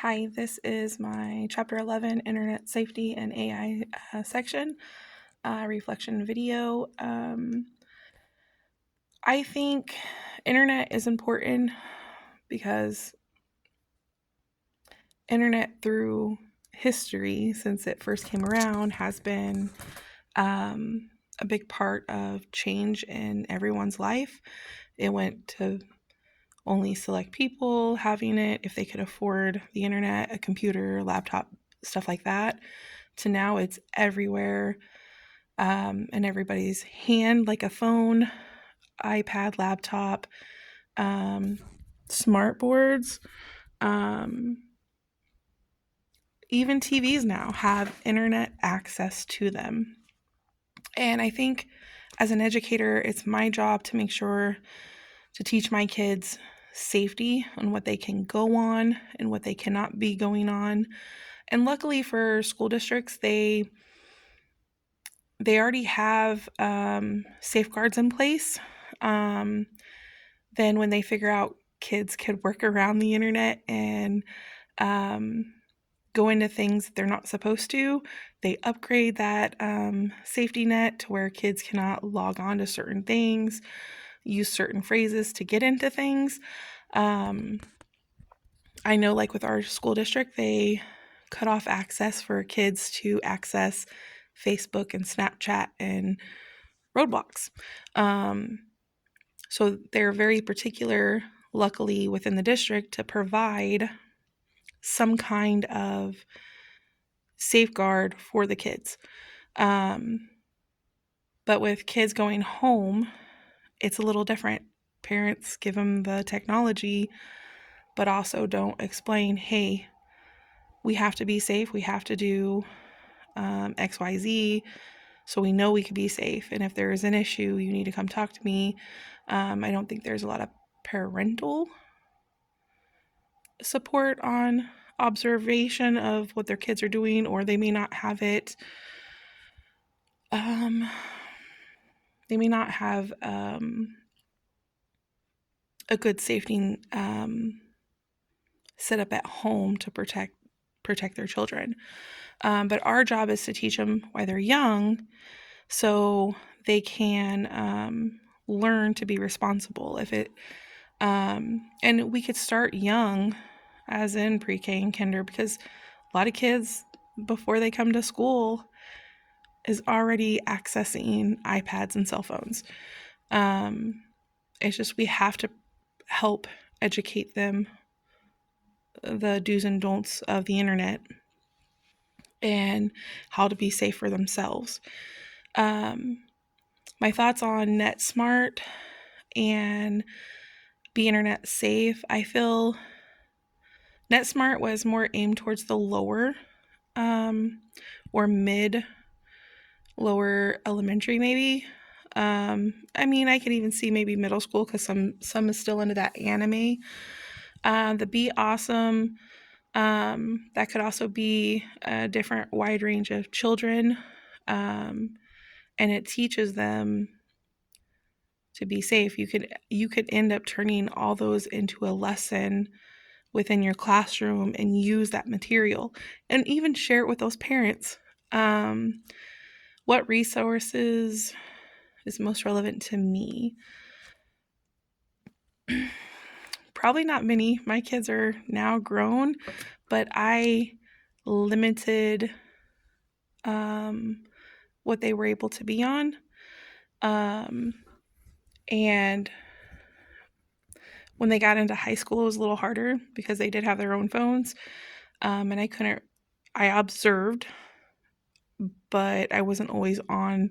Hi, this is my Chapter 11 Internet Safety and AI section, reflection video. I think internet is important because internet through history, since it first came around, has been a big part of change in everyone's life. It went to only select people having it if they could afford the internet, a computer, laptop, stuff like that, to now it's everywhere, in everybody's hand, like a phone, iPad, laptop, um, smart boards. Um, Even TVs now have internet access to them. And I think as an educator, it's my job to make sure to teach my kids safety on what they can go on and what they cannot be going on. And luckily for school districts, they already have safeguards in place. Um, then when they figure out kids could work around the internet and um, go into things they're not supposed to, they upgrade that safety net to where kids cannot log on to certain things, use certain phrases to get into things. Um, I know, like with our school district, they cut off access for kids to access Facebook and Snapchat and Roblox. Um, so they're very particular, luckily, within the district to provide some kind of safeguard for the kids. Um, but with kids going home, it's a little different. Parents give them the technology, but also don't explain, hey, we have to be safe. We have to do XYZ so we know we can be safe. And if there is an issue, you need to come talk to me. I don't think there's a lot of parental support on observation of what their kids are doing, or they may not have it. They may not have a good safety set up at home to protect their children. But our job is to teach them while they're young, so they can learn to be responsible. And we could start young, as in pre-K and kinder, because a lot of kids before they come to school is already accessing iPads and cell phones. It's just we have to help educate them the do's and don'ts of the internet and how to be safe for themselves. My thoughts on NetSmart and Be Internet Safe. I feel NetSmart was more aimed towards the lower or mid, lower elementary, maybe. I mean, I could even see maybe middle school because some is still into that anime. The Be Awesome, that could also be a different wide range of children, and it teaches them to be safe. You could end up turning all those into a lesson within your classroom and use that material and even share it with those parents. What resources is most relevant to me? Probably not many. My kids are now grown, but I limited what they were able to be on. And when they got into high school, it was a little harder because they did have their own phones. And I observed, but I wasn't always on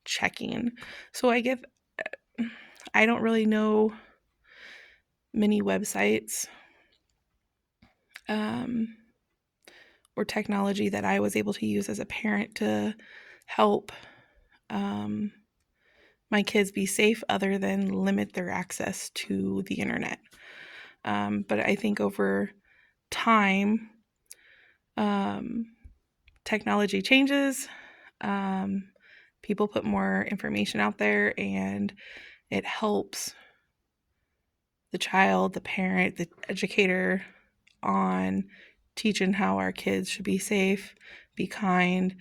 checking. So I don't really know many websites or technology that I was able to use as a parent to help my kids be safe other than limit their access to the internet. But I think over time, technology changes. People put more information out there, and it helps the child, the parent, the educator on teaching how our kids should be safe, be kind.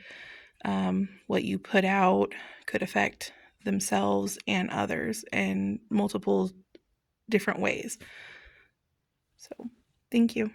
What you put out could affect themselves and others in multiple different ways. So, thank you.